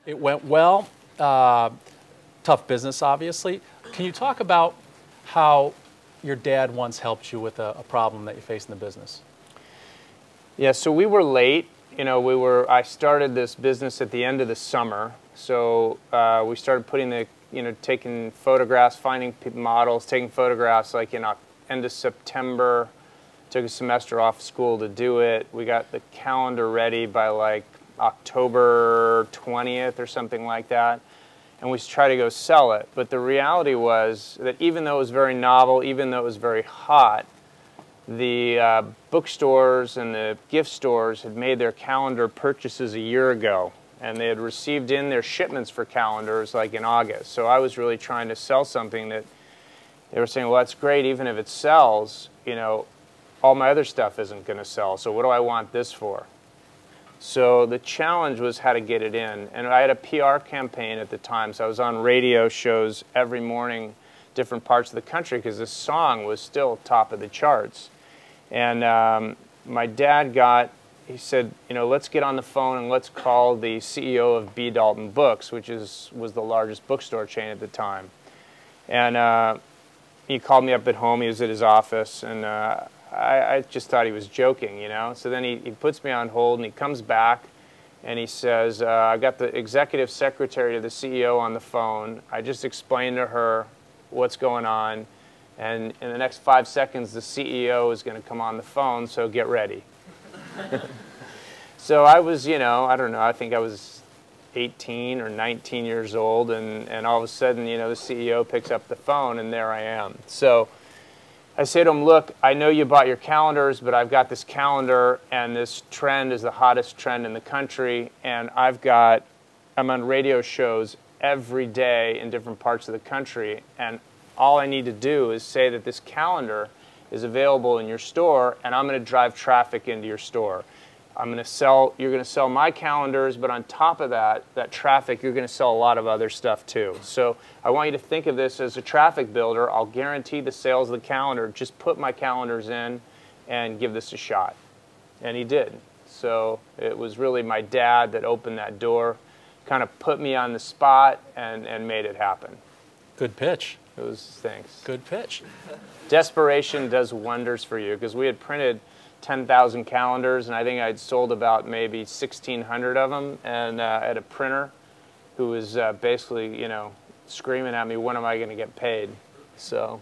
It went well. Tough business, obviously. Can you talk about how your dad once helped you with a problem that you faced in the business? Yeah, so we were late. I started this business at the end of the summer. So we started taking photographs, finding models, taking photographs like in end of September. Took a semester off school to do it. We got the calendar ready by like October 20th or something like that. And we tried to go sell it. But the reality was that even though it was very novel, even though it was very hot, the bookstores and the gift stores had made their calendar purchases a year ago. And they had received in their shipments for calendars like in August. So I was really trying to sell something that they were saying, well, that's great, even if it sells, all my other stuff isn't going to sell. So what do I want this for? So the challenge was how to get it in. And I had a PR campaign at the time, so I was on radio shows every morning, different parts of the country, because this song was still top of the charts. And my dad he said, let's get on the phone and let's call the CEO of B. Dalton Books, which was the largest bookstore chain at the time. And he called me up at home. He was at his office, and I just thought he was joking, So then he puts me on hold, and he comes back, and he says, I got the executive secretary to the CEO on the phone. I just explained to her what's going on, and in the next 5 seconds, the CEO is going to come on the phone, so get ready. So I was, I don't know, I think I was 18 or 19 years old, and all of a sudden, the CEO picks up the phone, and there I am. So I say to him, look, I know you bought your calendars, but I've got this calendar, and this trend is the hottest trend in the country, and I'm on radio shows every day in different parts of the country, and all I need to do is say that this calendar is available in your store, and I'm going to drive traffic into your store. You're going to sell my calendars, but on top of that traffic, you're going to sell a lot of other stuff too. So I want you to think of this as a traffic builder. I'll guarantee the sales of the calendar. Just put my calendars in and give this a shot. And he did. So it was really my dad that opened that door, kind of put me on the spot and made it happen. Good pitch. It was, thanks. Good pitch. Desperation does wonders for you, because we had printed 10,000 calendars, and I think I'd sold about maybe 1,600 of them, and at a printer who was basically, screaming at me, when am I going to get paid? So